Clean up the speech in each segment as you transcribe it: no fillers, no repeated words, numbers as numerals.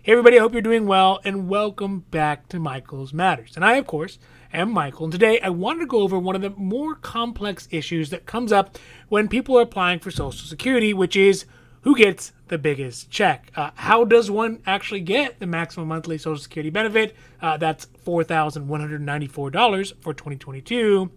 Hey everybody, I hope you're doing well, and welcome back to Michael's Matters. And I, of course, am Michael, and today I wanted to go over one of the more complex issues that comes up when people are applying for Social Security, which is who gets the biggest check. How does one actually get the maximum monthly Social Security benefit? That's $4,194 for 2022.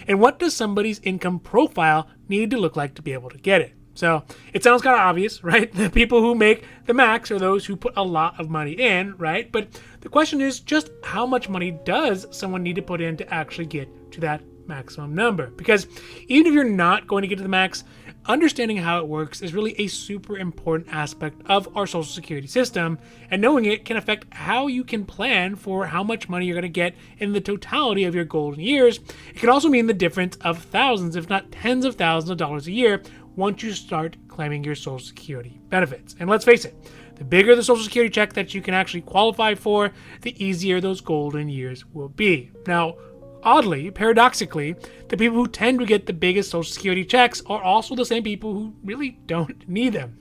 And what does somebody's income profile need to look like to be able to get it? So it sounds kind of obvious, right? The people who make the max are those who put a lot of money in, right? But the question is just how much money does someone need to put in to actually get to that maximum number? Because even if you're not going to get to the max, understanding how it works is really a super important aspect of our Social Security system, and knowing it can affect how you can plan for how much money you're going to get in the totality of your golden years. It can also mean the difference of thousands, if not tens of thousands of dollars a year once you start claiming your Social Security benefits. And let's face it, the bigger the Social Security check that you can actually qualify for, the easier those golden years will be. Now, oddly, paradoxically, the people who tend to get the biggest Social Security checks are also the same people who really don't need them.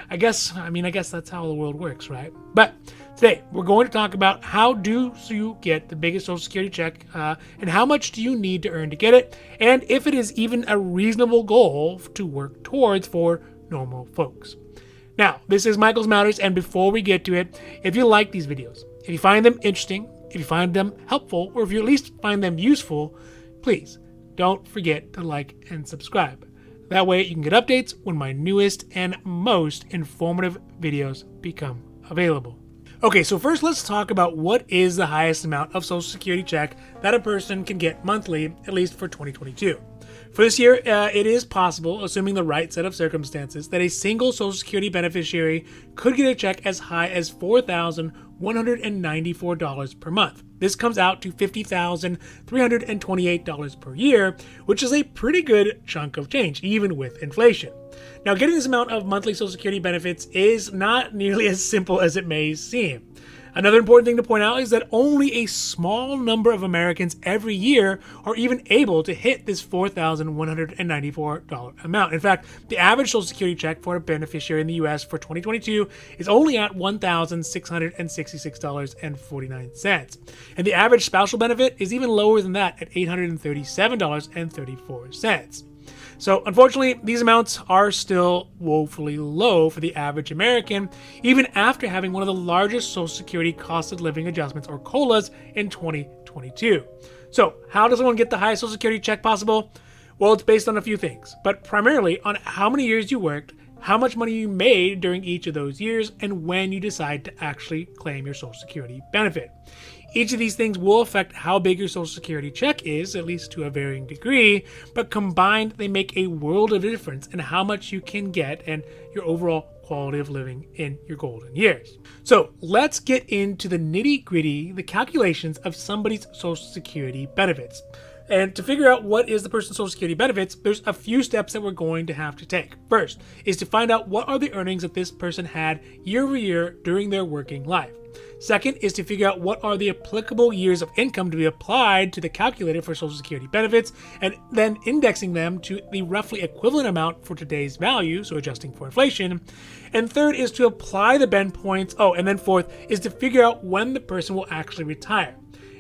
I guess that's how the world works, right? But today, we're going to talk about how do you get the biggest Social Security check, and how much do you need to earn to get it, and if it is even a reasonable goal to work towards for normal folks. Now, this is Michael's Matters, and before we get to it, if you like these videos, if you find them interesting, if you find them helpful, or if you at least find them useful, please don't forget to like and subscribe. That way you can get updates when my newest and most informative videos become available. Okay, so first let's talk about what is the highest amount of Social Security check that a person can get monthly, at least for 2022. For this year, it is possible, assuming the right set of circumstances, that a single Social Security beneficiary could get a check as high as $4,194 per month. This comes out to $50,328 per year, which is a pretty good chunk of change, even with inflation. Now, getting this amount of monthly Social Security benefits is not nearly as simple as it may seem. Another important thing to point out is that only a small number of Americans every year are even able to hit this $4,194 amount. In fact, the average Social Security check for a beneficiary in the U.S. for 2022 is only at $1,666.49. And the average spousal benefit is even lower than that at $837.34. So unfortunately, these amounts are still woefully low for the average American, even after having one of the largest Social Security cost of living adjustments, or COLAs, in 2022. So how does someone get the highest Social Security check possible? Well, it's based on a few things, but primarily on how many years you worked, how much money you made during each of those years, and when you decide to actually claim your Social Security benefit. Each of these things will affect how big your Social Security check is, at least to a varying degree, but combined, they make a world of difference in how much you can get and your overall quality of living in your golden years. So let's get into the nitty-gritty, the calculations of somebody's Social Security benefits. And to figure out what is the person's Social Security benefits, there's a few steps that we're going to have to take. First is to find out what are the earnings that this person had year over year during their working life. Second is to figure out what are the applicable years of income to be applied to the calculator for Social Security benefits, and then indexing them to the roughly equivalent amount for today's value, so adjusting for inflation. And third is to apply the bend points. And then fourth is to figure out when the person will actually retire.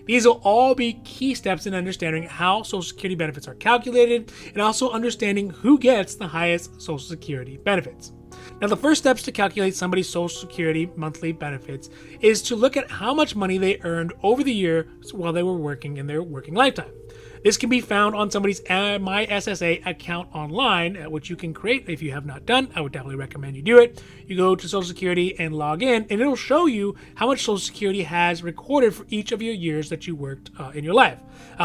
These will all be key steps in understanding how Social Security benefits are calculated, and also understanding who gets the highest Social Security benefits. Now, the first steps to calculate somebody's Social Security monthly benefits is to look at how much money they earned over the year while they were working in their working lifetime. This can be found on somebody's MySSA account online, which you can create if you have not done. I would definitely recommend you do it. You go to Social Security and log in, and it'll show you how much Social Security has recorded for each of your years that you worked in your life.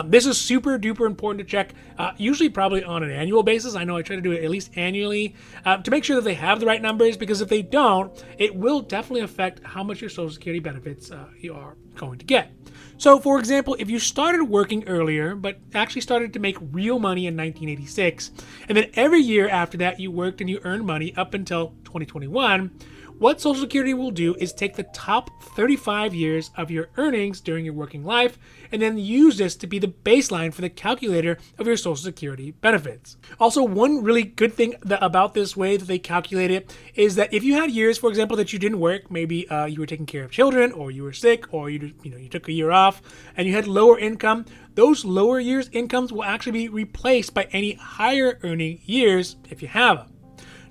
This is super duper important to check, usually probably on an annual basis. I know I try to do it at least annually to make sure that they have the right numbers, because if they don't, it will definitely affect how much your Social Security benefits you are going to get. So, for example, if you started working earlier, but actually started to make real money in 1986, and then every year after that you worked and you earned money up until 2021, what Social Security will do is take the top 35 years of your earnings during your working life and then use this to be the baseline for the calculator of your Social Security benefits. Also, one really good thing about this way that they calculate it is that if you had years, for example, that you didn't work, maybe you were taking care of children, or you were sick, or you took a year off and you had lower income, those lower years' incomes will actually be replaced by any higher earning years if you have them.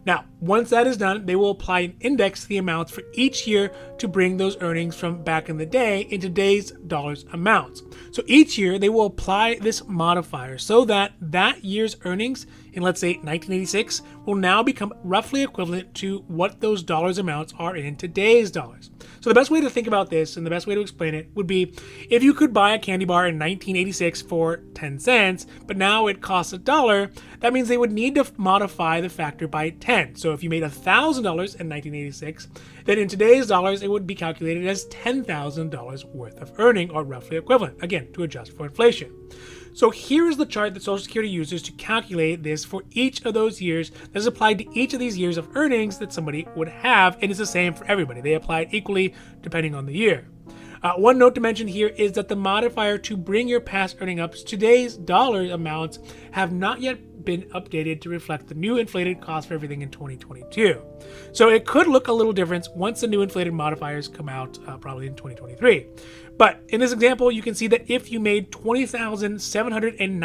Now, once that is done, they will apply an index to the amounts for each year to bring those earnings from back in the day into today's dollars amounts. So each year, they will apply this modifier so that that year's earnings in, let's say, 1986 will now become roughly equivalent to what those dollars amounts are in today's dollars. So the best way to think about this and the best way to explain it would be if you could buy a candy bar in 1986 for 10 cents, but now it costs $1, that means they would need to modify the factor by 10. So if you made $1,000 in 1986, then in today's dollars, it would be calculated as $10,000 worth of earning, or roughly equivalent, again, to adjust for inflation. So here is the chart that Social Security uses to calculate this for each of those years that is applied to each of these years of earnings that somebody would have, and it's the same for everybody. They apply it equally depending on the year. One note to mention here is that the modifier to bring your past earning up to today's dollar amounts have not yet been updated to reflect the new inflated cost for everything in 2022. So it could look a little different once the new inflated modifiers come out, probably in 2023. But in this example, you can see that if you made $20,794 in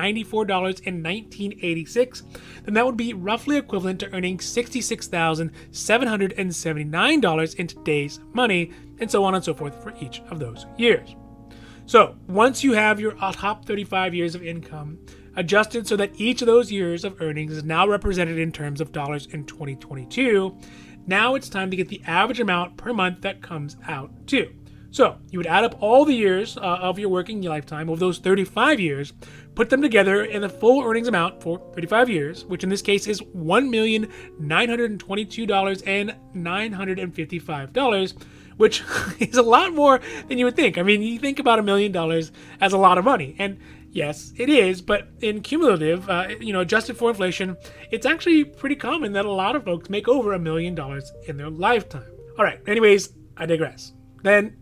1986, then that would be roughly equivalent to earning $66,779 in today's money, and so on and so forth for each of those years. So once you have your top 35 years of income adjusted so that each of those years of earnings is now represented in terms of dollars in 2022, now it's time to get the average amount per month that comes out to. So you would add up all the years of your working lifetime of those 35 years, put them together in the full earnings amount for 35 years, which in this case is $1,922,955, which is a lot more than you would think. I mean, you think about $1 million as a lot of money, and yes, it is, but in cumulative, adjusted for inflation, it's actually pretty common that a lot of folks make over $1 million in their lifetime. All right, anyways, I digress.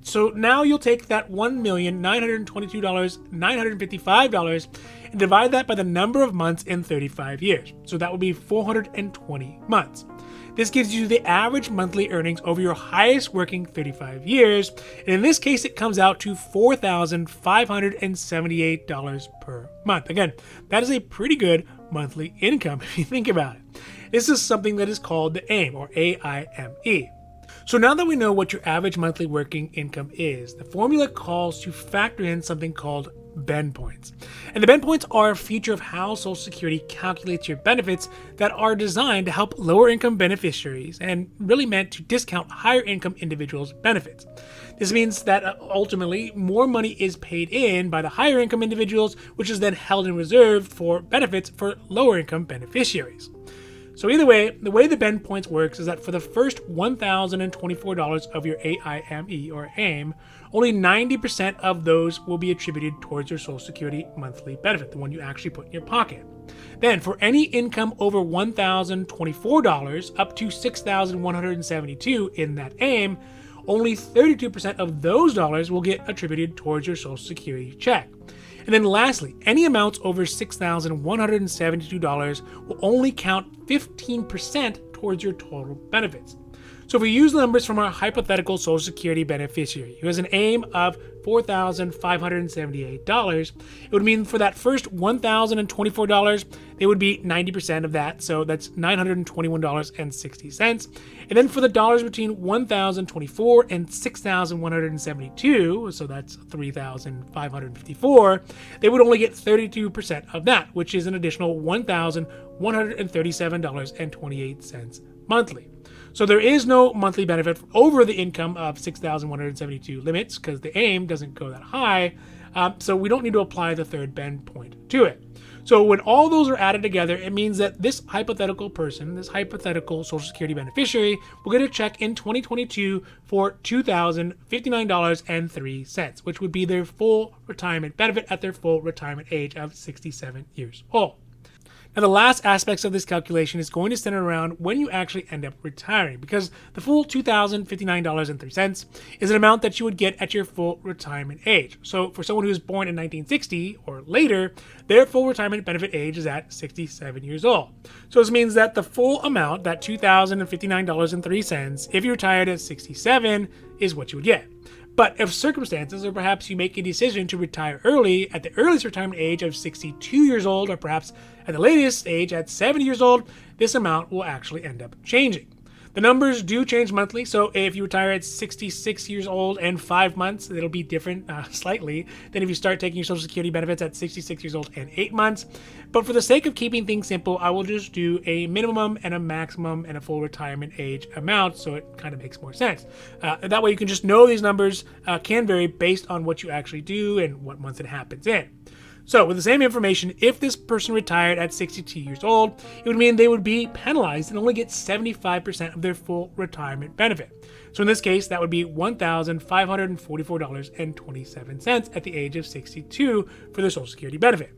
So now you'll take that $1,922,955 and divide that by the number of months in 35 years. So that would be 420 months. This gives you the average monthly earnings over your highest working 35 years. And in this case, it comes out to $4,578 per month. Again, that is a pretty good monthly income if you think about it. This is something that is called the AIME, or AIME. So now that we know what your average monthly working income is, the formula calls to factor in something called bend points. And the bend points are a feature of how Social Security calculates your benefits that are designed to help lower income beneficiaries and really meant to discount higher income individuals' benefits. This means that ultimately more money is paid in by the higher income individuals, which is then held in reserve for benefits for lower income beneficiaries. So either way, the way the bend points works is that for the first $1,024 of your AIME or AIME, only 90% of those will be attributed towards your Social Security monthly benefit, the one you actually put in your pocket. Then for any income over $1,024 up to $6,172 in that AIME, only 32% of those dollars will get attributed towards your Social Security check. And then lastly, any amounts over $6,172 will only count 15% towards your total benefits. So if we use the numbers from our hypothetical Social Security beneficiary who has an AIME of $4,578, it would mean for that first $1,024, they would be 90% of that, so that's $921.60. And then for the dollars between $1,024 and $6,172, so that's $3,554, they would only get 32% of that, which is an additional $1,137.28 monthly. So there is no monthly benefit over the income of $6,172 limits because the AIME doesn't go that high, so we don't need to apply the third bend point to it. So when all those are added together, it means that this hypothetical person, this hypothetical Social Security beneficiary, will get a check in 2022 for $2,059.03, which would be their full retirement benefit at their full retirement age of 67 years old. Now, the last aspects of this calculation is going to center around when you actually end up retiring, because the full $2,059.03 is an amount that you would get at your full retirement age. So for someone who was born in 1960 or later, their full retirement benefit age is at 67 years old. So this means that the full amount, that $2,059.03, if you retired at 67, is what you would get. But if circumstances, or perhaps you make a decision to retire early at the earliest retirement age of 62 years old, or perhaps at the latest age at 70 years old, this amount will actually end up changing. The numbers do change monthly, so if you retire at 66 years old and 5 months, it'll be different slightly than if you start taking your Social Security benefits at 66 years old and 8 months. But for the sake of keeping things simple, I will just do a minimum and a maximum and a full retirement age amount, so it kind of makes more sense. That way you can just know these numbers can vary based on what you actually do and what months it happens in. So with the same information, if this person retired at 62 years old, it would mean they would be penalized and only get 75% of their full retirement benefit. So in this case, that would be $1,544.27 at the age of 62 for their Social Security benefit.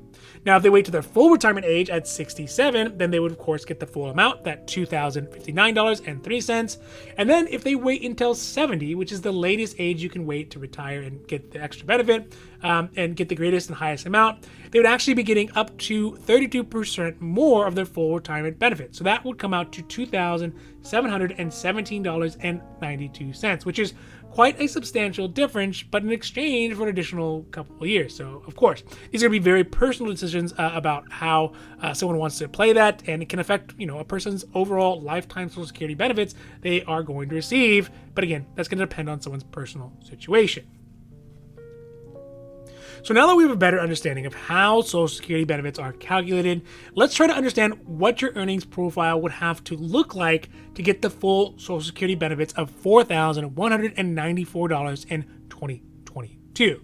Now, if they wait to their full retirement age at 67, then they would, of course, get the full amount, that $2,059.03. And then if they wait until 70, which is the latest age you can wait to retire and get the extra benefit and get the greatest and highest amount, they would actually be getting up to 32% more of their full retirement benefit. So that would come out to $2,717.92, which is quite a substantial difference, but in exchange for an additional couple of years. So, of course, these are going to be very personal decisions about how someone wants to play that, and it can affect, a person's overall lifetime Social Security benefits they are going to receive. But again, that's going to depend on someone's personal situation. So now that we have a better understanding of how Social Security benefits are calculated, let's try to understand what your earnings profile would have to look like to get the full Social Security benefits of $4,194 in 2022.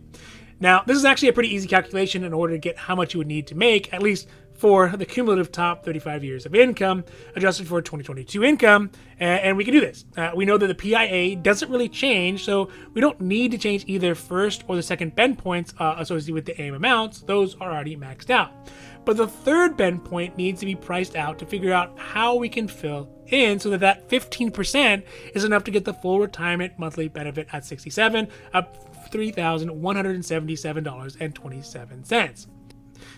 Now, this is actually a pretty easy calculation in order to get how much you would need to make, at least for the cumulative top 35 years of income, adjusted for 2022 income, and we can do this. We know that the PIA doesn't really change, so we don't need to change either first or the second bend points associated with the AIM amounts. Those are already maxed out. But the third bend point needs to be priced out to figure out how we can fill in so that 15% is enough to get the full retirement monthly benefit at 67 of $3,177.27.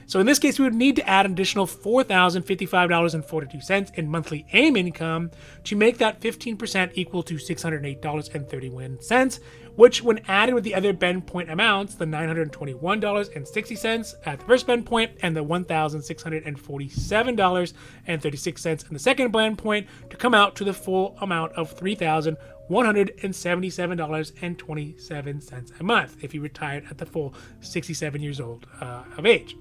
So in this case, we would need to add an additional $4,055.42 in monthly AIM income to make that 15% equal to $608.31, which when added with the other bend point amounts, the $921.60 at the first bend point and the $1,647.36 in the second bend point, to come out to the full amount of $3,177.27 a month if you retired at the full 67 years old of age.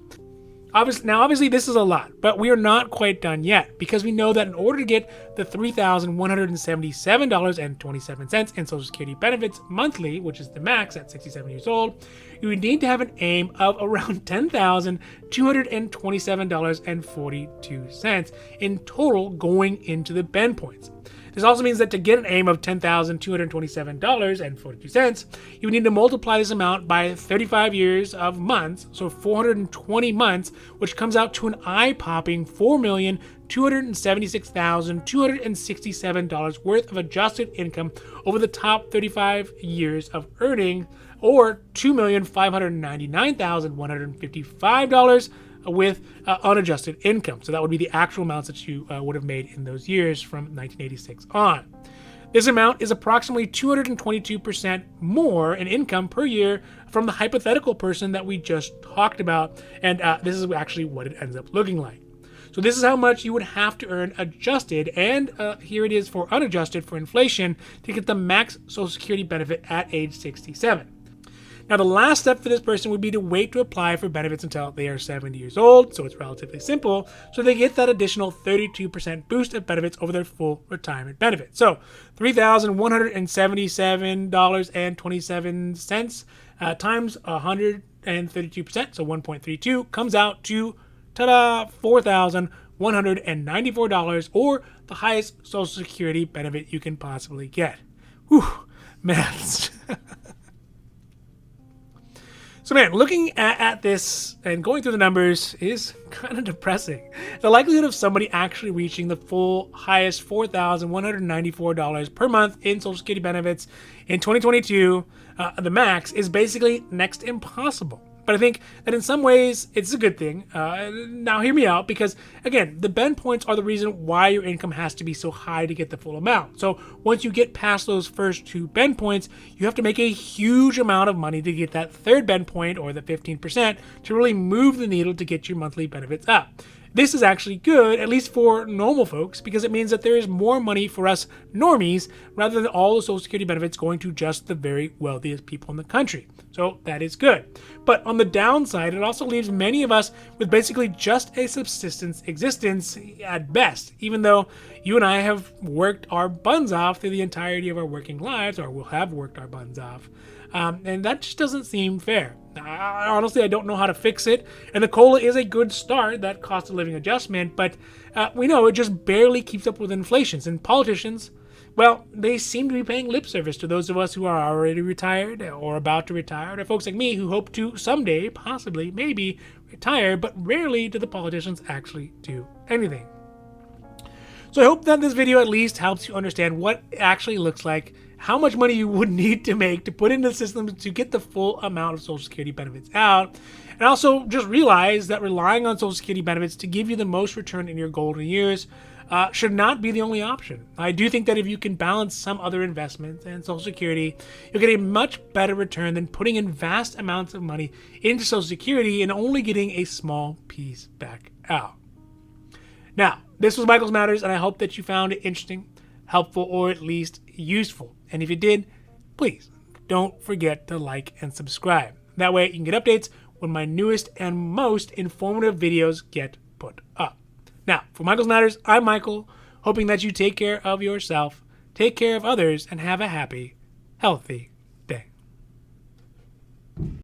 Obviously, this is a lot, but we are not quite done yet, because we know that in order to get the $3,177.27 in Social Security benefits monthly, which is the max at 67 years old, you would need to have an AIM of around $10,227.42 in total going into the bend points. This also means that to get an AIM of $10,227.42, you would need to multiply this amount by 35 years of months, so 420 months, which comes out to an eye-popping $4,276,267 worth of adjusted income over the top 35 years of earning, or $2,599,155 with unadjusted income. So that would be the actual amounts that you would have made in those years from 1986 on. This amount is approximately 222% more in income per year from the hypothetical person that we just talked about, and this is actually what it ends up looking like. So this is how much you would have to earn adjusted, and here it is for unadjusted for inflation, to get the max Social Security benefit at age 67. Now, the last step for this person would be to wait to apply for benefits until they are 70 years old, so it's relatively simple, so they get that additional 32% boost of benefits over their full retirement benefit. So $3,177.27 times 132%, so 1.32, comes out to, ta-da, $4,194, or the highest Social Security benefit you can possibly get. Whew, maths. So man, looking at this and going through the numbers is kind of depressing. The likelihood of somebody actually reaching the full highest $4,194 per month in Social Security benefits in 2022, the max, is basically next to impossible. But I think that in some ways it's a good thing. Now hear me out, because again, the bend points are the reason why your income has to be so high to get the full amount. So once you get past those first 2 bend points, you have to make a huge amount of money to get that third bend point, or the 15%, to really move the needle to get your monthly benefits up. This is actually good, at least for normal folks, because it means that there is more money for us normies rather than all the Social Security benefits going to just the very wealthiest people in the country. So that is good. But on the downside, it also leaves many of us with basically just a subsistence existence at best, even though you and I have worked our buns off through the entirety of our working lives, or will have worked our buns off. And that just doesn't seem fair. Honestly, I don't know how to fix it. And the COLA is a good start, that cost of living adjustment, but we know it just barely keeps up with inflation. And politicians, well, they seem to be paying lip service to those of us who are already retired or about to retire, or folks like me who hope to someday, possibly, maybe, retire, but rarely do the politicians actually do anything. So I hope that this video at least helps you understand what it actually looks like, how much money you would need to make to put into the system to get the full amount of Social Security benefits out. And also just realize that relying on Social Security benefits to give you the most return in your golden years should not be the only option. I do think that if you can balance some other investments and Social Security, you'll get a much better return than putting in vast amounts of money into Social Security and only getting a small piece back out. Now, this was Michael's Matters, and I hope that you found it interesting, helpful, or at least useful. And if you did, please don't forget to like and subscribe. That way you can get updates when my newest and most informative videos get put up. Now, for Michael's Matters, I'm Michael, hoping that you take care of yourself, take care of others, and have a happy, healthy